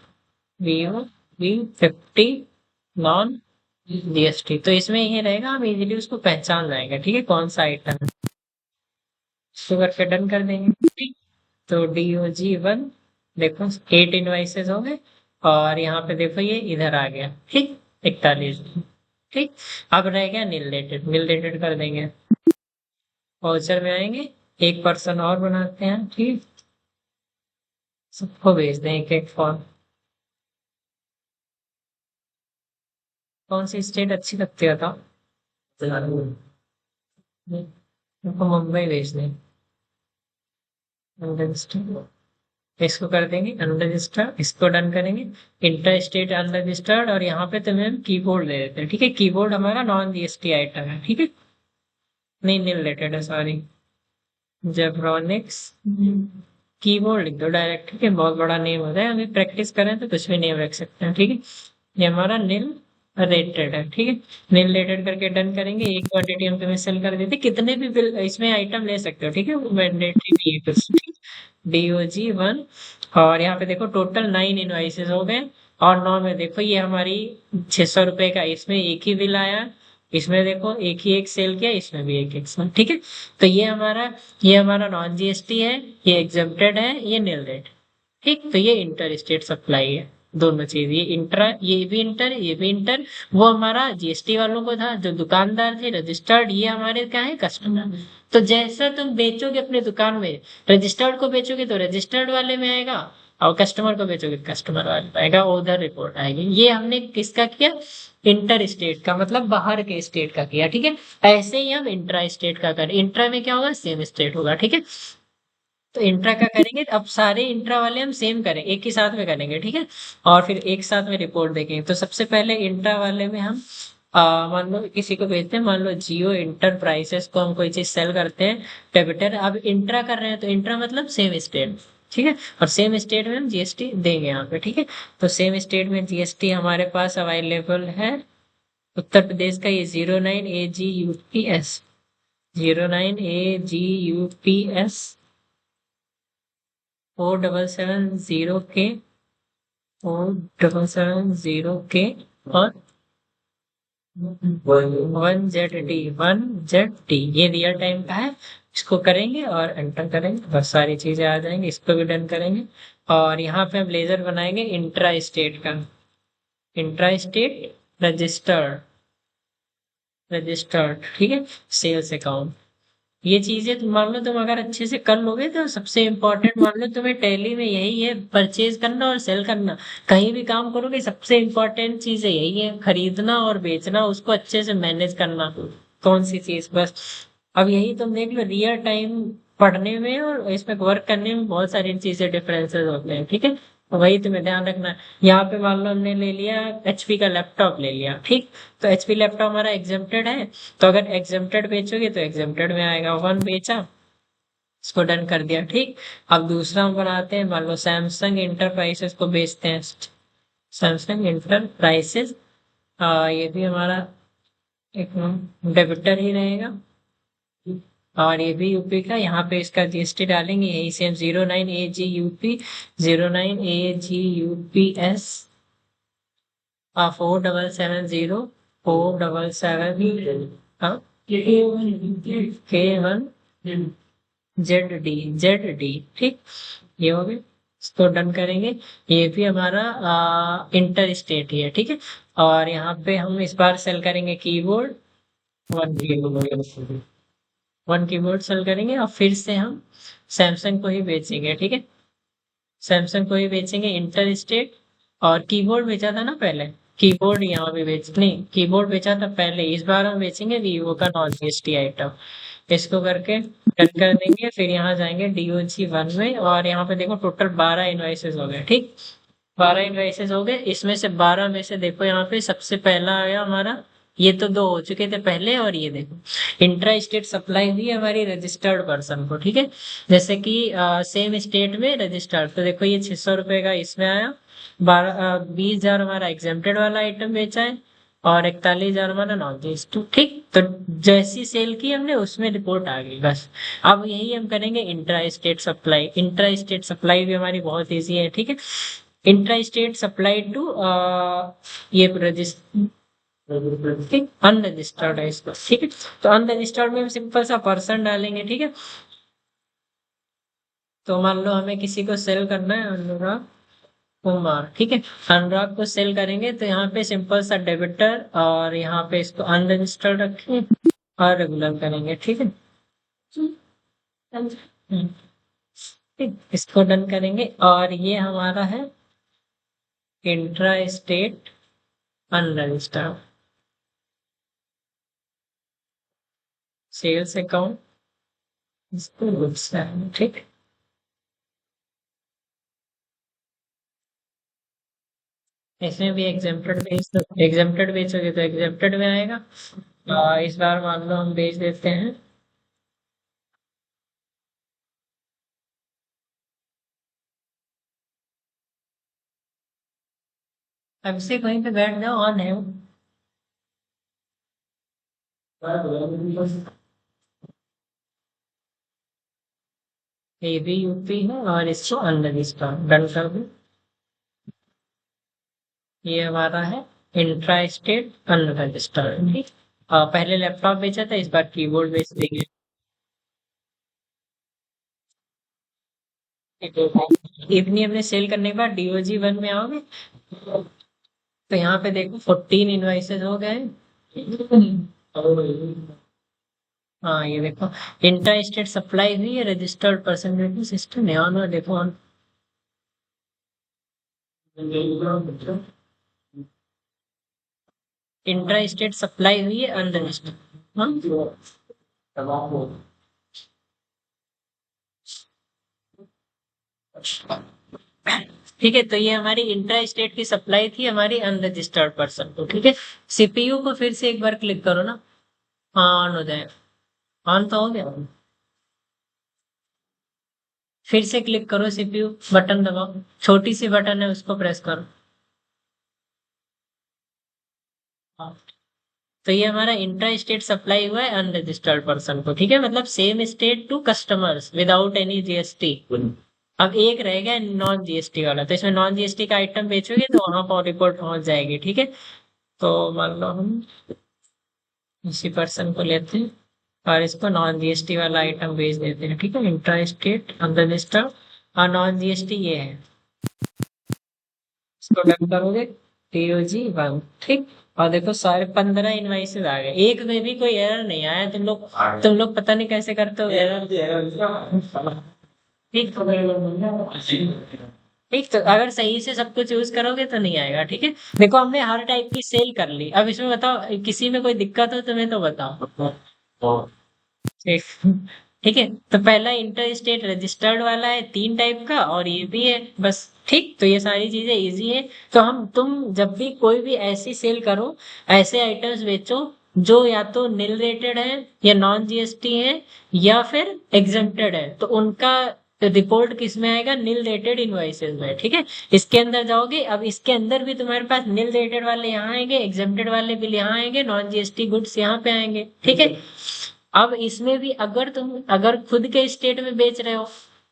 Vivo V50 नॉन GST, तो इसमें ये रहेगा, हम इजीली उसको पहचान जाएंगे, ठीक है, कौन सा आइटम है। इसको करके डन कर देंगे, ठीक। तो DOG 1 देखो 8 इनवाइसेस हो गए। और यहाँ पे देखो ये इधर आ गया, ठीक, 41, ठीक। अब रह गया नील रेटेड, नील रेटेड कर देंगे। वाउचर में आएंगे, एक पर्सन और बनाते हैं, ठीक। सबको भेज दें एक एक फॉर्म। कौन सी स्टेट अच्छी लगती है था, उनको मुंबई भेज दें। इसको कर देंगे अनरजिस्टर्ड, इसको डन करेंगे। Inter state unregistered. और यहाँ पे तुम्हें हम कीबोर्ड दे देते हैं, ठीक है। कीबोर्ड हमारा नॉन GST आइटम है, ठीक है, नहीं नील रेटेड है, सॉरी। जेब्रॉनिक्स कीबोर्ड लिख दो डायरेक्ट, ठीक है, बहुत बड़ा नेम होता है, अभी प्रैक्टिस करें तो कुछ भी नेम रख सकते हैं, ठीक है। ये हमारा नील रेटेड है, ठीक है। नील रेटेड करके डन करेंगे। एक क्वांटिटी हम तुम्हें सेल कर देते, कितने भी बिल इसमें आइटम ले सकते हो, ठीक है, वो मैंडेटरी नहीं है कुछ, ठीक। DOG 1। और यहाँ पे देखो टोटल 9 इनवाइसेस हो गए। और 9 में देखो ये हमारी 600 रुपए का इसमें एक ही बिल आया, इसमें देखो एक ही एक सेल किया, इसमें भी एक एक सेल, ठीक है। तो ये हमारा नॉन GST है, ये एग्जेम्प्टेड है, ये नील रेट, ठीक। तो ये इंटर स्टेट सप्लाई है, दोनों चीज, ये इंट्रा, ये भी इंटर, ये भी इंटर। वो हमारा GST वालों को था, जो दुकानदार थे रजिस्टर्ड, ये हमारे क्या है, कस्टमर। तो जैसा तुम बेचोगे अपने दुकान में, रजिस्टर्ड को बेचोगे तो रजिस्टर्ड वाले में आएगा, और कस्टमर को बेचोगे तो कस्टमर वाले में आएगा, उधर रिपोर्ट आएगी। ये हमने किसका किया, इंटर स्टेट का, मतलब बाहर के स्टेट का किया, ठीक है। ऐसे ही हम इंट्रा स्टेट का करें, इंट्रा में क्या होगा, सेम स्टेट होगा, ठीक है। तो इंट्रा का करेंगे, अब सारे इंट्रा वाले हम सेम करें, एक ही साथ में करेंगे, ठीक है। और फिर एक साथ में रिपोर्ट देखेंगे। तो सबसे पहले इंट्रा वाले में हम मान लो किसी को भेजते हैं, मान लो जियो इंटरप्राइजेस को हम कोई चीज सेल करते हैं, डेबिटर। अब इंट्रा कर रहे हैं तो इंट्रा मतलब सेम स्टेट, ठीक है। और सेम स्टेट में हम GST देंगे यहाँ पे, ठीक है। तो सेम स्टेट में GST हमारे पास अवेलेबल है। उत्तर प्रदेश का ये 09 AGUPS, 09 AGUPS 4770K, 4770K, और 1ZD ये रियल टाइम का है। इसको करेंगे और एंटर करेंगे, बस सारी चीजें आ जाएंगी। इसको भी डन करेंगे। और यहाँ पे हम लेजर बनाएंगे इंट्रा स्टेट का, इंट्रा स्टेट रजिस्टर्ड, रजिस्टर्ड, ठीक है, सेल्स अकाउंट। ये चीजें मान लो तुम अगर अच्छे से कर लोगे तो सबसे इम्पोर्टेंट मान लो तुम्हें टैली में यही है, परचेज करना और सेल करना। कहीं भी काम करोगे सबसे इम्पोर्टेंट चीज है यही है, खरीदना और बेचना, उसको अच्छे से मैनेज करना, कौन सी चीज, बस। अब यही तुम देख लो, रियल टाइम पढ़ने में और इसमें वर्क करने में बहुत सारी चीजें डिफरेंसेस होते हैं, ठीक है। तो वही तुम्हें ध्यान रखना है। यहाँ पे मान लो हमने ले लिया HP का लैपटॉप ले लिया, ठीक। तो HP लैपटॉप हमारा एग्जेम्प्टेड है, तो अगर एग्जेम्प्टेड बेचोगे तो एग्जेम्प्टेड में आएगा, 1 बेचा, इसको डन कर दिया, ठीक। अब दूसरा हम बनाते हैं, मान लो सैमसंग इंटरप्राइजेस को बेचते हैं, सैमसंग इंटरप्राइजेस, ये भी हमारा एक डेबिटर ही रहेगा। और ये भी यूपी का, यहाँ पे इसका GST डालेंगे यही सेम, 09 AGUP 09 AGUPS 4770 K1ZD, ठीक। ये हो गया, इसको डन करेंगे। ये भी हमारा इंटर स्टेट ही है, ठीक है। और यहाँ पे हम इस बार सेल करेंगे कीबोर्ड, 1 कीबोर्ड सेल करेंगे। और फिर से हम सैमसंग को ही बेचेंगे, ठीक है, सैमसंग को ही बेचेंगे इंटर स्टेट। और कीबोर्ड बेचा था ना पहले, कीबोर्ड यहाँ पे नहीं, कीबोर्ड बेचा था पहले, इस बार हम बेचेंगे वीवो का नॉन GST आइटम। इसको करके डन कर देंगे। फिर यहाँ जाएंगे DOG 1 में, और यहाँ पे देखो टोटल 12 इनवाइसेस हो गए, ठीक। 12 इनवाइसेस हो गए, इसमें से 12 में से देखो यहाँ पे सबसे पहला आया हमारा, ये तो 2 हो चुके थे पहले, और ये देखो इंट्रा स्टेट सप्लाई हुई है हमारी रजिस्टर्ड पर्सन को, ठीक है। जैसे कि सेम स्टेट में रजिस्टर्ड, तो देखो ये 600 रुपए का इसमें आया, 20,000 हमारा एग्जेम्प्टेड वाला आइटम बेचा है, और 41,000 हमारा नॉन GST, ठीक। तो जैसी सेल की हमने उसमें रिपोर्ट आ गई, बस। अब यही हम करेंगे intra state supply. Intra state supply भी हमारी बहुत ईजी है, ठीक है। इंट्रा स्टेट सप्लाई टू ये रजिस्टर, ठीक, अनरजिस्टर्ड है इसको, ठीक है। तो अनरजिस्टर्ड में हम सिंपल सा पर्सन डालेंगे, ठीक है। तो मान लो हमें किसी को सेल करना है, अनुराग कुमार, ठीक है। अनुराग को सेल करेंगे तो यहाँ पे सिंपल सा डेबिटर, और यहाँ पे इसको अनरजिस्टर्ड रखेंगे और रेगुलर करेंगे, ठीक है। ठीक, इसको डन करेंगे। और ये हमारा है intra state unregistered sales account, इसको गुड्स है, ठीक। इसमें भी एग्जेम्प्टेड बेचोगे तो एग्जेम्प्टेड में आएगा। इस बार मान लो हम बेच देते हैं अब से कहीं पे बैठ जाओ, ऑन है। ये भी यूपी है और इसको अनरजिस्टर्ड डन कर दो। ये हमारा है इंट्रा स्टेट अनरजिस्टर्ड, ठीक। पहले लैपटॉप बेचा था, इस बार कीबोर्ड बेच देंगे। इतनी हमने सेल करने के बाद डीओजी 1 में आओगे तो यहाँ पे देखो 14 इनवाइसेस हो गए हैं। हाँ ये देखो, इंटर स्टेट सप्लाई हुई है, रजिस्टर्ड पर्सन सिस्टम है ऑन, और देखो ऑन। इंटर स्टेट सप्लाई हुई है अनरजिस्टर्ड। हाँ ठीक है, तो ये हमारी इंट्रा स्टेट की सप्लाई थी हमारी अनरजिस्टर्ड पर्सन को, ठीक है। सीपीयू को फिर से एक बार क्लिक करो ना। हाँ ऑन हो जाएगा। ऑन तो हो गया। फिर से क्लिक करो सीपीयू, बटन दबाओ, छोटी सी बटन है उसको प्रेस करो। हाँ, तो ये हमारा इंट्रा स्टेट सप्लाई हुआ है अनरजिस्टर्ड पर्सन को, ठीक है। मतलब same state to customers without any GST. अब एक रह गया नॉन जीएसटी वाला, तो इसमें नॉन जीएसटी का आइटम बेचोगे तो वहां पर रिपोर्ट पहुंच जाएगी, ठीक है। तो मान लो हम इसी पर्सन को लेते हैं और इसको नॉन जीएसटी वाला आइटम बेच देते हैं, ठीक है। इंट्रा स्टेट अनरजिस्टर्ड और नॉन जीएसटी ये है। इसको डन करोगे, टीओजी 1, ठीक। और देखो सारे 15 इनवाइसेस आ गए, एक में भी कोई एरर नहीं आया। तुम लोग पता नहीं कैसे करते हो एरर। ठीक, ठीक, तो अगर सही से सब कुछ यूज करोगे तो नहीं आएगा, ठीक है। देखो हमने हर टाइप की सेल कर ली, अब इसमें बताओ किसी में कोई दिक्कत हो तुम्हें तो बताओ। ठीक, ठीक है। तो पहला इंटर स्टेट रजिस्टर्ड वाला है 3 टाइप का, और ये भी है बस, ठीक। तो ये सारी चीजें इजी है। तो तुम जब भी कोई भी ऐसी सेल करो, ऐसे आइटम्स बेचो जो या तो निल रेटेड है या नॉन जीएसटी है या फिर एग्जेम्प्टेड है, तो उनका रिपोर्ट किस में आएगा, निल रेटेड इनवॉइसेस में, ठीक है। इसके अंदर जाओगे, अब इसके अंदर भी तुम्हारे पास निल रेटेड वाले यहाँ आएंगे, एग्जेम्प्टेड वाले बिल यहाँ आएंगे, नॉन जीएसटी गुड्स यहाँ पे आएंगे, ठीक है। अब इसमें भी अगर खुद के स्टेट में बेच रहे हो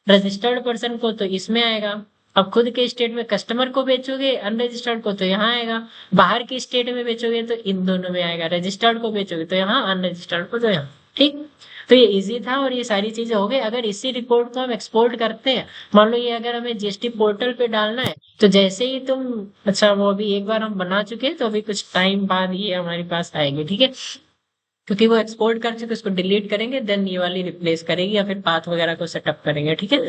रजिस्टर्ड पर्सन को तो इसमें आएगा। अब खुद के स्टेट में कस्टमर को बेचोगे अनरजिस्टर्ड को तो यहाँ आएगा। बाहर के स्टेट में बेचोगे तो इन दोनों में आएगा, रजिस्टर्ड को बेचोगे तो यहाँ, अनरजिस्टर्ड को तो यहाँ, ठीक। तो ये इजी था और ये सारी चीजें हो गई। अगर इसी रिपोर्ट को हम एक्सपोर्ट करते हैं, मान लो ये अगर हमें जीएसटी पोर्टल पे डालना है, तो जैसे ही तुम, अच्छा वो अभी एक बार हम बना चुके हैं तो अभी कुछ टाइम बाद ये हमारे पास आएगी, ठीक है। क्योंकि वो एक्सपोर्ट कर चुके, उसको डिलीट करेंगे, देन ये वाली रिप्लेस करेगी या फिर पाथ वगैरह को सेटअप करेंगे, ठीक है।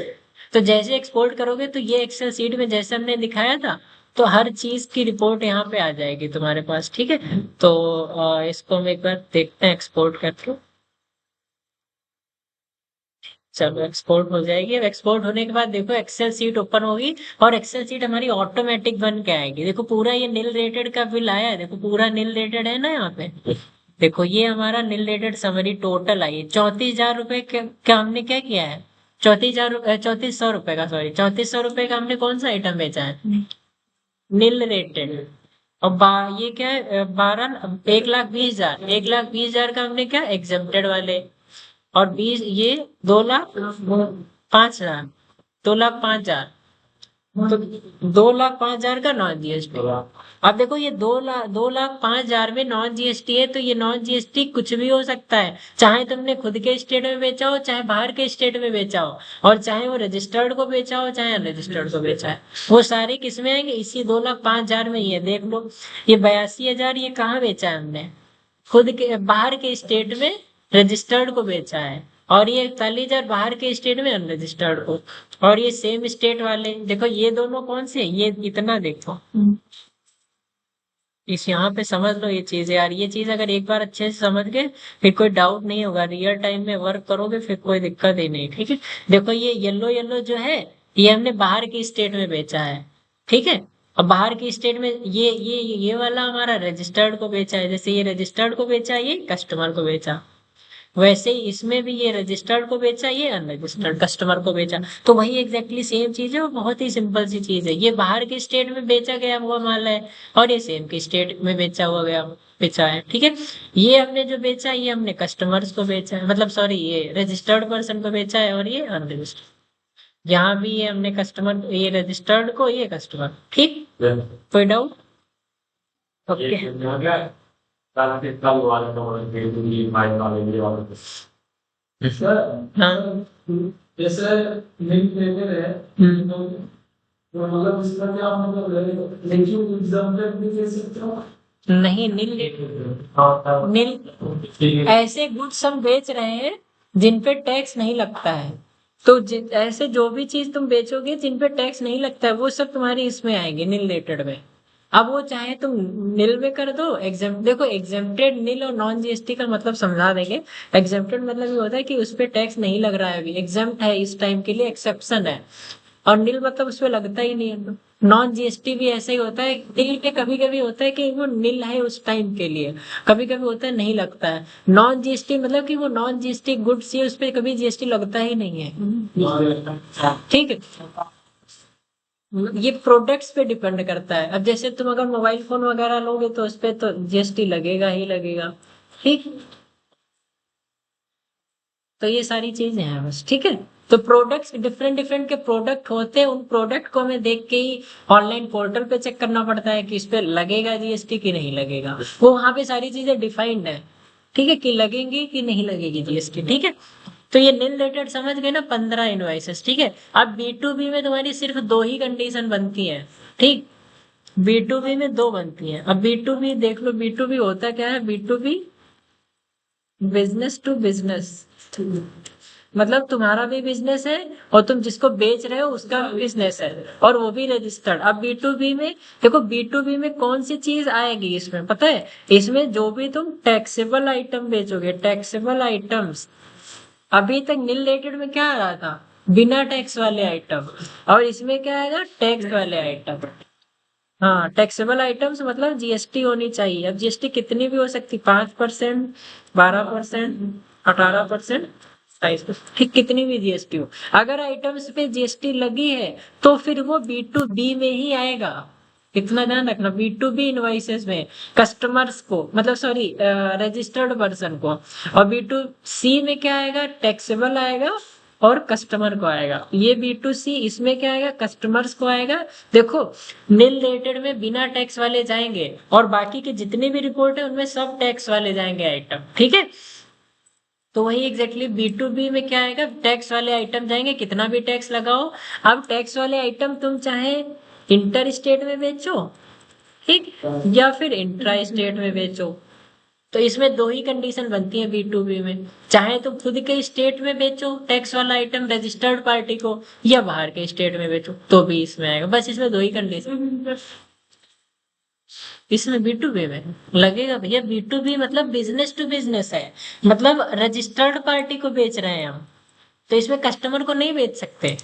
तो जैसे एक्सपोर्ट करोगे तो ये एक्सेल सीट में जैसे हमने दिखाया था, तो हर चीज की रिपोर्ट यहाँ पे आ जाएगी तुम्हारे पास, ठीक है। तो इसको हम एक बार देखते हैं एक्सपोर्ट करके। चलो एक्सपोर्ट हो जाएगी। अब एक्सपोर्ट होने के बाद देखो एक्सेल सीट ओपन होगी और एक्सेल सीट हमारी ऑटोमेटिक बन के आएगी। देखो पूरा ये नील रेटेड का बिल आया है, देखो पूरा नील रेटेड है ना यहाँ पे। देखो ये हमारा नील रेटेड समरी टोटल आई है 34,000 रुपए का हमने क्या किया है, 34,000 का, सॉरी 3400 रुपए का हमने कौन सा आइटम बेचा है, नील रेटेड। और ये क्या है, 1,20,000, 1,20,000 का हमने क्या एग्जेम्प्टेड वाले, और 20 ये 2,05,000, 2,05,000, तो 2,05,000 का नॉन जीएसटी। अब देखो ये 2,05,000 में नॉन जीएसटी है, तो ये नॉन जीएसटी कुछ भी हो सकता है, चाहे तुमने खुद के स्टेट में बेचा हो, चाहे बाहर के स्टेट में बेचा हो, और चाहे वो रजिस्टर्ड को बेचा हो, चाहे अनरजिस्टर्ड को बेचा है, वो सारे किस में आएंगे, इसी 2,05,000 में ही है। देख लो ये 82,000 ये कहाँ बेचा है हमने, खुद के बाहर के स्टेट में रजिस्टर्ड को बेचा है, और ये 41,000 बाहर के स्टेट में अनरजिस्टर्ड को। और ये सेम स्टेट वाले देखो, ये दोनों कौन से, ये इतना देखो, इस यहाँ पे समझ लो ये चीज यार। ये चीज अगर एक बार अच्छे से समझ गए फिर कोई डाउट नहीं होगा, रियल टाइम में वर्क करोगे फिर कोई दिक्कत ही नहीं, ठीक है। देखो ये येलो येलो जो है, ये हमने बाहर की स्टेट में बेचा है, ठीक है। अब बाहर की स्टेट में ये वाला हमारा रजिस्टर्ड को बेचा है, जैसे ये रजिस्टर्ड को बेचा, ये कस्टमर को बेचा। वैसे ही इसमें भी ये रजिस्टर्ड को बेचा, ये अनरजिस्टर्ड कस्टमर को बेचा, तो वही एग्जैक्टली सेम चीज है, वो बहुत ही सिंपल सी चीज है। ये बाहर के स्टेट में बेचा गया हुआ माल है और ये सेम के स्टेट में बेचा है, ठीक है। ये हमने जो बेचा ये हमने कस्टमर्स को बेचा है, मतलब सॉरी ये रजिस्टर्ड पर्सन को बेचा है और ये अनरजिस्टर्ड। यहाँ भी ये हमने कस्टमर, ये रजिस्टर्ड को, ये कस्टमर, ठीक। कोई डाउट? ओके। हाँ। जैसे लिंक लेकर है तो मतलब इस तरह के आप मतलब लिंक एग्जांपल भी दे सकते हो। नहीं, नील ऐसे गुड्स हम बेच रहे हैं जिन पे टैक्स नहीं लगता है, तो ऐसे जो भी चीज तुम बेचोगे जिन पे टैक्स नहीं लगता है वो सब तुम्हारी इसमें आएंगे नील रिलेटेड में। अब वो चाहे तुम नील में कर दो एग्जाम, देखो एग्जेम्प्टेड नील और नॉन जीएसटी का मतलब समझा देंगे। एग्जेम्प्टेड मतलब ये होता है कि उस पर टैक्स नहीं लग रहा है, अभी एग्जाम्प्ट है इस टाइम के लिए, एक्सेप्शन है। और नील मतलब उस पर लगता ही नहीं है। नॉन जीएसटी भी ऐसा ही होता है, नील पे कभी कभी होता है कि वो नील है उस टाइम के लिए, कभी कभी होता है नहीं लगता है। नॉन जीएसटी मतलब कि वो नॉन जीएसटी गुड्स है, उस पर कभी जीएसटी लगता ही नहीं है, ठीक है। ये प्रोडक्ट्स पे डिपेंड करता है। अब जैसे तुम अगर मोबाइल फोन वगैरह लोगे तो उस पे तो जीएसटी लगेगा ही लगेगा, ठीक। तो ये सारी चीजें हैं बस, ठीक है। तो प्रोडक्ट्स डिफरेंट डिफरेंट के प्रोडक्ट होते हैं, उन प्रोडक्ट को हमें देख के ही ऑनलाइन पोर्टल पे चेक करना पड़ता है कि इस पे लगेगा जीएसटी कि नहीं लगेगा। वो वहां पे सारी चीजें डिफाइंड है, ठीक है, कि लगेंगी कि नहीं लगेगी जीएसटी, ठीक है। तो ये नील रेटेड समझ गए ना, 15 इनवॉइसेस, ठीक है। अब B2B में तुम्हारी सिर्फ 2 ही कंडीशन बनती है, ठीक। B2B में 2 बनती है। अब B2B देख लो, B2B होता क्या है? B2B बिजनेस टू बिजनेस, मतलब तुम्हारा भी बिजनेस है और तुम जिसको बेच रहे हो उसका भी बिजनेस है, और वो भी रजिस्टर्ड। अब B2B में देखो, B2B में कौन सी चीज आएगी इसमें पता है? इसमें जो भी तुम टैक्सेबल आइटम बेचोगे, टैक्सेबल आइटम्स, अभी तक नील रेटेड में क्या आ रहा था? बिना टैक्स वाले आइटम, और इसमें क्या आएगा? टैक्स वाले आइटम। हाँ, टैक्सेबल आइटम्स मतलब जीएसटी होनी चाहिए। अब जीएसटी कितनी भी हो सकती, 5%, 12%, 18%, 27%, ठीक, कितनी भी जीएसटी हो। अगर आइटम्स पे जीएसटी लगी है तो फिर वो B2B में ही आएगा। इतना ध्यान रखना, B2B इनवॉइसेस में कस्टमर्स को, मतलब सॉरी रजिस्टर्ड पर्सन को, और B2C में क्या आएगा? टैक्सेबल आएगा और कस्टमर को आएगा। ये B2C, इसमें क्या आएगा? कस्टमर्स को आएगा। देखो नील रेटेड में बिना टैक्स वाले जाएंगे और बाकी के जितने भी रिपोर्ट है उनमें सब टैक्स वाले जाएंगे आइटम, ठीक है। तो वही एग्जैक्टली B2B में क्या आएगा? टैक्स वाले आइटम जाएंगे, कितना भी टैक्स लगाओ। अब टैक्स वाले आइटम तुम चाहे इंटर स्टेट में बेचो, ठीक, या फिर इंट्रा स्टेट में बेचो, तो इसमें 2 ही कंडीशन बनती है B2B में। चाहे तुम खुद के स्टेट में बेचो टैक्स वाला आइटम रजिस्टर्ड पार्टी को, या बाहर के स्टेट में बेचो तो भी इसमें आएगा। बस इसमें 2 ही कंडीशन। इसमें B2B में लगेगा भैया, B2B मतलब बिजनेस टू बिजनेस है, मतलब रजिस्टर्ड पार्टी को बेच रहे हैं हम, तो इसमें कस्टमर को नहीं बेच सकते।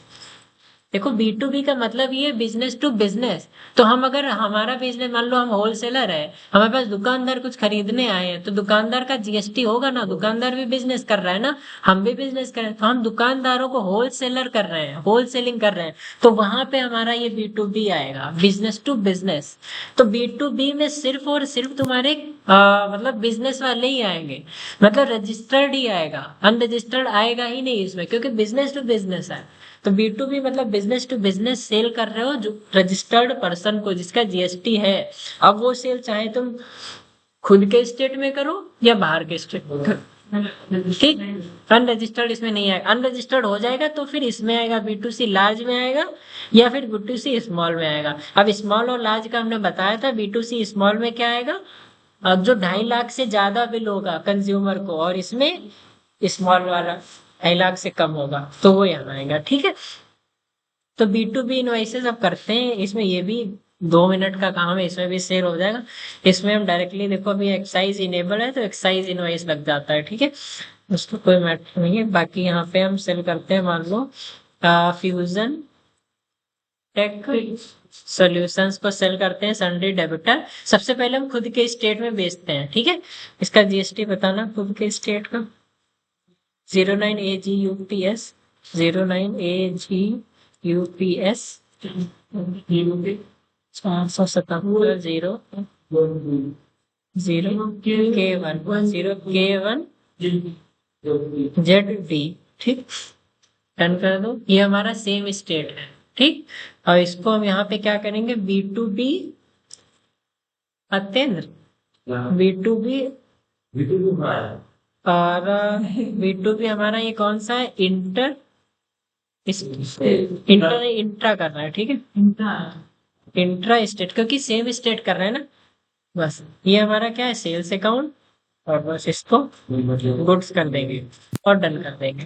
देखो B2B का मतलब ये बिजनेस टू बिजनेस। तो हम अगर हमारा बिजनेस, मान लो हम होलसेलर है, हमारे पास दुकानदार कुछ खरीदने आए हैं, तो दुकानदार का जीएसटी होगा ना, दुकानदार भी बिजनेस कर रहा है ना, हम भी बिजनेस कर रहे हैं, तो हम दुकानदारों को होलसेलर कर रहे हैं, होलसेलिंग कर रहे हैं, तो वहां पे हमारा ये B2B आएगा, बिजनेस टू बिजनेस। तो B2B में सिर्फ और सिर्फ तुम्हारे मतलब बिजनेस वाले ही आएंगे, मतलब रजिस्टर्ड ही आएगा, अनरजिस्टर्ड आएगा ही नहीं इसमें, क्योंकि बिजनेस टू बिजनेस है। तो B2B मतलब बिजनेस टू बिजनेस सेल कर रहे हो जो रजिस्टर्ड पर्सन को, जिसका जीएसटी है। अब वो सेल चाहे तुम खुद के स्टेट में करो या बाहर के स्टेट में करो, ठीक। अनरजिस्टर्ड इसमें नहीं आएगा, अनरजिस्टर्ड हो जाएगा तो फिर इसमें आएगा, B2C लार्ज में आएगा या फिर B2C स्मॉल में आएगा। अब स्मॉल और लार्ज का हमने बताया था, B2C स्मॉल में क्या आएगा? अब जो 2.5 लाख से ज्यादा बिल होगा कंज्यूमर को, और इसमें स्मॉल वाला 2.5 लाख से कम होगा, तो वो यहाँ आएगा, ठीक है। तो B2B इनवॉइसेस अब करते हैं, इसमें ये भी 2 मिनट का काम है, इसमें भी सेल हो जाएगा। इसमें हम डायरेक्टली देखो, अभी एक्साइज इनेबल है तो एक्साइज इनवॉइस लग जाता है, ठीक है, उसको कोई मैटर नहीं है। बाकी यहाँ पे हम सेल करते हैं, मान लो फ्यूजन टेक सॉल्यूशंस को सेल करते हैं, सन्ड्री डेबिटर। सबसे पहले हम खुद के स्टेट में बेचते हैं, ठीक है। इसका जीएसटी बताना खुद के स्टेट का। 09AGUPS 09AGUPS 477 0 K1 ZD। ठीक, डन कर दो। ये हमारा सेम स्टेट है। ठीक, और इसको हम यहाँ पे क्या करेंगे, B2B अत्यंत B2B और B2B हमारा ये कौन सा है, इंटर इंट्रा कर रहा है। ठीक है, इंट्रा स्टेट, क्योंकि सेम स्टेट कर रहे हैं ना। बस ये हमारा क्या है, सेल्स अकाउंट, और बस इसको गुड्स कर देंगे और डन कर देंगे।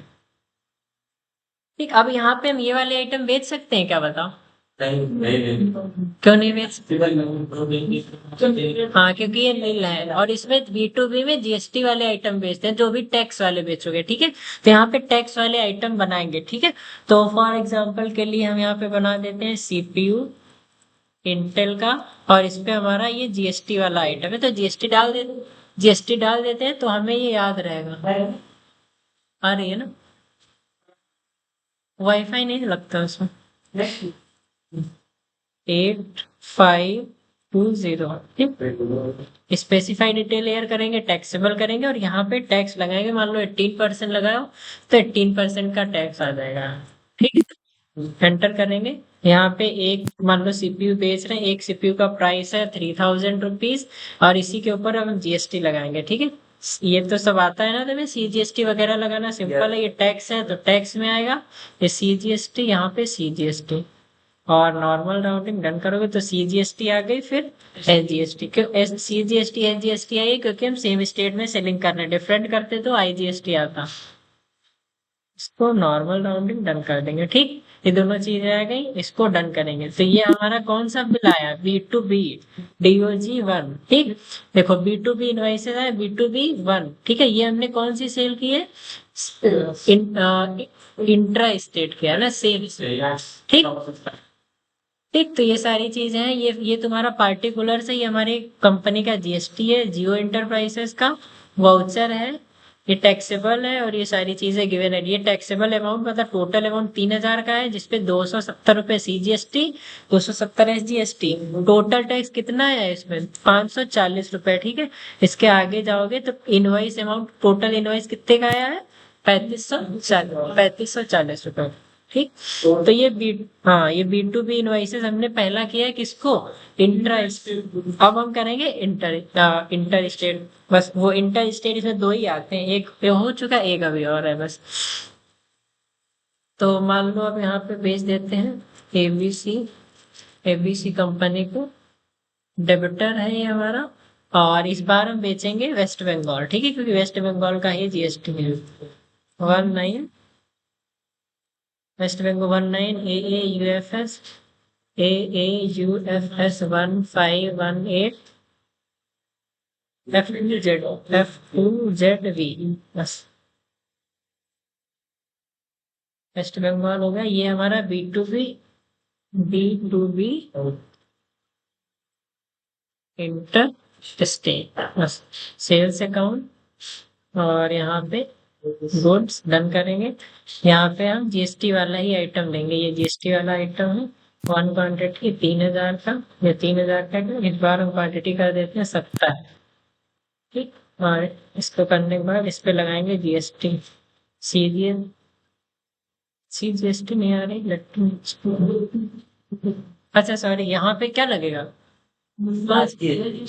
ठीक, अब यहाँ पे हम ये वाले आइटम बेच सकते हैं क्या, बताओ? नहीं। क्यों नहीं बेच सकते? हाँ, क्योंकि ये नील है, और इसमें B2B में GST वाले आइटम बेचते हैं, जो भी टैक्स वाले बेचोगे। ठीक है, तो यहाँ पे टैक्स वाले आइटम बनाएंगे। ठीक है, तो फॉर एग्जाम्पल के लिए हम यहाँ पे बना देते हैं CPU इंटेल का, और इस पे हमारा ये GST वाला आइटम है, तो GST डाल देते हैं, तो हमें ये याद रहेगा। आ रही है ना, वाईफाई नहीं लगता उसमें। 8520। स्पेसिफाई डिटेल एयर करेंगे, टैक्सेबल करेंगे, और यहाँ पे टैक्स लगाएंगे। मान लो 18% लगाओ, तो 18% का टैक्स आ जाएगा। ठीक है, एंटर करेंगे। यहाँ पे एक मान लो CPU बेच रहे हैं, एक CPU का प्राइस है 3000 रुपीज, और इसी के ऊपर हम GST लगाएंगे। ठीक है, ये तो सब आता है ना तुम्हें, CGST वगैरह लगाना सिंपल है। ये टैक्स है तो टैक्स में आएगा, ये CGST, यहाँ पे CGST, और नॉर्मल राउंडिंग डन करोगे तो CGST आ गई, फिर SGST। क्यों CGST SGST आई? क्योंकि हम सेम स्टेट में सेलिंग कर रहे हैं, डिफरेंट करते तो IGST आता। इसको नॉर्मल राउंडिंग डन कर देंगे। ठीक, ये दोनों चीजें आ गई, इसको डन करेंगे। तो ये हमारा कौन सा बिल आया, B2B DOG1। ठीक, देखो B2B इनवाइसेस है, B2B1। ठीक है, ये हमने कौन सी सेल की है, इंट्रा स्टेट किया ना, सेल। ठीक ठीक, तो ये सारी चीजें हैं। ये तुम्हारा पार्टिकुलर से, ये हमारी कंपनी का GST है, जियो इंटरप्राइजेस का वाउचर है, ये टैक्सेबल है, और ये सारी चीजें गिवन है। ये टैक्सेबल अमाउंट मतलब टोटल अमाउंट 3000 का है, जिसपे 270 रुपए CGST, 270 SGST। टोटल टैक्स कितना है इसमें, 540 रुपए। ठीक है, इसके आगे जाओगे तो इनवॉइस अमाउंट, टोटल इनवॉइस कितने का आया है, 3540 रुपए। ठीक, तो ये B2B इनवॉइसेस हमने पहला किया है, किसको, इंट्रा। अब हम करेंगे इंटर स्टेट। बस वो इंटर स्टेट इसमें दो ही आते हैं, एक पे हो चुका, एक अभी और है बस। तो मान लो अब यहाँ पे बेच देते हैं ABC कंपनी को, डेबिटर है ये हमारा, और इस बार हम बेचेंगे वेस्ट बंगाल। ठीक है, क्योंकि वेस्ट बंगाल का ही GST है। 19 वेस्ट बंगाल 19 AAUFS 1518 F2ZV। बस वेस्ट बंगाल हो गया। ये हमारा B2B इंटर स्टेट, बस सेल्स अकाउंट, और यहाँ पे गुड्स डन करेंगे। यहाँ पे हम GST वाला ही आइटम लेंगे, ये GST वाला आइटम है। वन क्वांटिटी 3000 का, ये 3000 का है। इस बार हम क्वांटिटी कर देते हैं 70। ठीक, और इसको करने के बाद इस पे लगाएंगे GST। CGST नहीं आ रही, अच्छा सॉरी, यहाँ पे क्या लगेगा,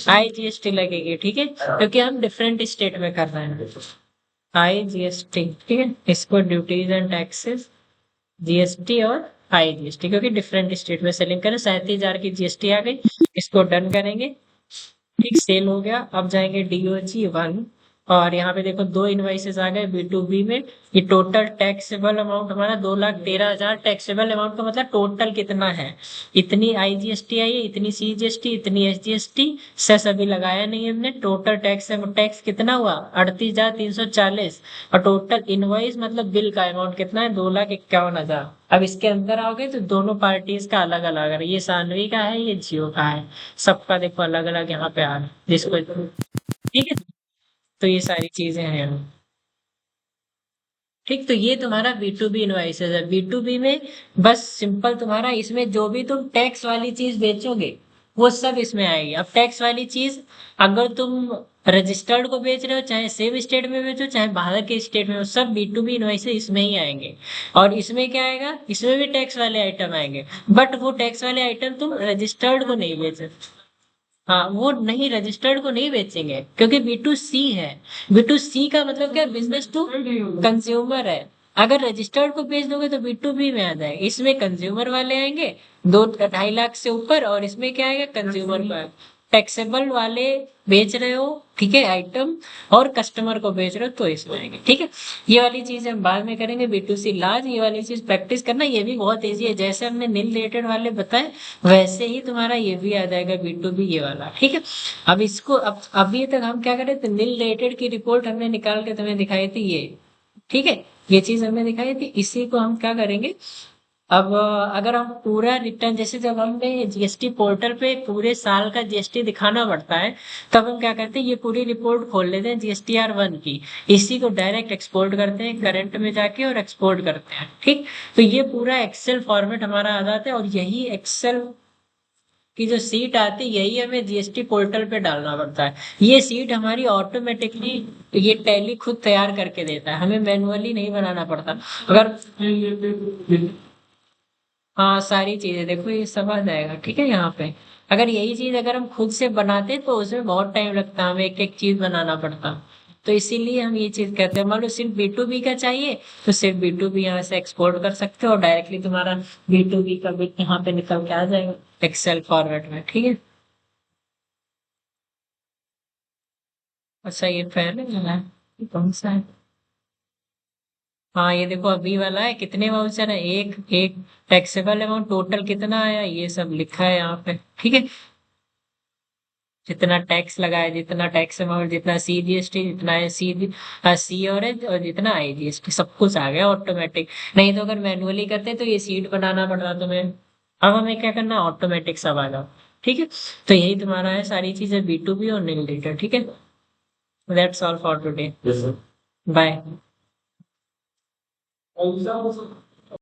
IGST लगेगी। ठीक है, क्योंकि हम डिफरेंट स्टेट में कर रहे हैं। IGST, ठीक है, इसको ड्यूटीज एंड टैक्सेस, GST और IGST, क्योंकि डिफरेंट स्टेट में सेलिंग करें। 37,000 की GST आ गई, इसको डन करेंगे। ठीक, सेल हो गया। अब जाएंगे DOG1, और यहाँ पे देखो दो इनवाइसेस आ गए B2B में। ये टोटल टैक्सेबल अमाउंट हमारा 2,13,000। टैक्सेबल अमाउंट का मतलब टोटल कितना है, इतनी IGST आई है, इतनी CGST, इतनी SGST, सेस अभी लगाया नहीं हमने। टोटल टैक्स कितना हुआ, 38,340। और टोटल इनवॉइस मतलब बिल का अमाउंट कितना है, 2,51,000। अब इसके अंदर आओगे तो दोनों पार्टीज का अलग अलग है, ये सानवी का है, ये जियो का है, सबका देखो अलग अलग यहाँ पे आ रहा है जिसको। ठीक है, तो ये सारी चीजें हैं। ठीक, तो ये तुम्हारा B2B इनवॉइसेस है। B2B में बस सिंपल तुम्हारा इसमें जो भी तुम टैक्स वाली चीज बेचोगे वो सब इसमें आएगी। अब टैक्स वाली चीज अगर तुम रजिस्टर्ड को बेच रहे हो, चाहे सेम स्टेट में बेचो चाहे बाहर के स्टेट में हो, सब B2B इनवॉइसेस इसमें ही आएंगे। और इसमें क्या आएगा, इसमें भी टैक्स वाले आइटम आएंगे, बट वो टैक्स वाले आइटम तुम रजिस्टर्ड को नहीं बेच। हाँ, वो नहीं, रजिस्टर्ड को नहीं बेचेंगे क्योंकि B2C है। B2C का मतलब क्या, बिजनेस टू कंज्यूमर है। अगर रजिस्टर्ड को बेच दोगे तो B2B में आ जाएगा। इसमें कंज्यूमर वाले आएंगे 2-2.5 लाख से ऊपर, और इसमें क्या आएगा, कंज्यूमर का टैक्सेबल वाले बेच रहे हो, ठीक है, आइटम, और कस्टमर को बेच रहे हो तो इसमें आएंगे। ठीक है, ये वाली चीज हम बाद में करेंगे। B2C लार्ज, ये वाली चीज प्रैक्टिस करना, ये भी बहुत इजी है। जैसे हमने नील रिलेटेड वाले बताए वैसे ही तुम्हारा ये भी आ जाएगा B2B ये वाला। ठीक है, अब इसको अभी तक हम क्या करें, तो नील रिलेटेड की रिपोर्ट हमने निकाल के तुम्हें दिखाई थी ये। ठीक है, ये चीज हमने दिखाई थी। इसी को हम क्या करेंगे, अब अगर हम पूरा रिटर्न, जैसे जब हमने जीएसटी पोर्टल पे पूरे साल का जीएसटी दिखाना पड़ता है, तब हम क्या करते हैं, ये पूरी रिपोर्ट खोल लेते हैं GSTR 1 की, इसी को डायरेक्ट एक्सपोर्ट करते हैं करंट में जाके और एक्सपोर्ट करते हैं। ठीक, तो ये पूरा एक्सेल फॉर्मेट हमारा आ जाता है, और यही एक्सेल की जो सीट आती है यही हमें जीएसटी पोर्टल पे डालना पड़ता है। ये सीट हमारी ऑटोमेटिकली ये टैली खुद तैयार करके देता है, हमें मैनुअली नहीं बनाना पड़ता। अगर हाँ, सारी चीजें देखो ये सब आ जाएगा। ठीक है, यहाँ पे अगर यही चीज अगर हम खुद से बनाते तो उसमें बहुत टाइम लगता, हमें एक एक चीज बनाना पड़ता। तो इसीलिए हम ये चीज कहते हैं। मान लो सिर्फ B2B का चाहिए तो सिर्फ B2B यहाँ से एक्सपोर्ट कर सकते हो, और डायरेक्टली तुम्हारा B2B का बिट यहाँ पे निकल के आ जाएगा एक्सेल फॉर्मेट में। ठीक है, अच्छा ये पहले वाला है, ये कौन सा है, हाँ ये देखो अभी वाला है। कितने वाउचर है, एक एक टैक्सेबल अमाउंट टोटल कितना आया ये सब लिखा है यहाँ पे। ठीक है, जितना टैक्स लगा है, जितना टैक्स अमाउंट, जितना CGST, जितना है सी और है, और जितना IGST, सब कुछ आ गया ऑटोमेटिक। नहीं तो अगर मैनुअली करते तो ये सीट बनाना पड़ता तुम्हें। अब हमें क्या करना, ऑटोमेटिक सब आ जाओ। ठीक है, तो यही तुम्हारा है सारी चीजें B2B और नील डेटा। ठीक है, that's all for today, Yes, sir. Bye. और दूसरा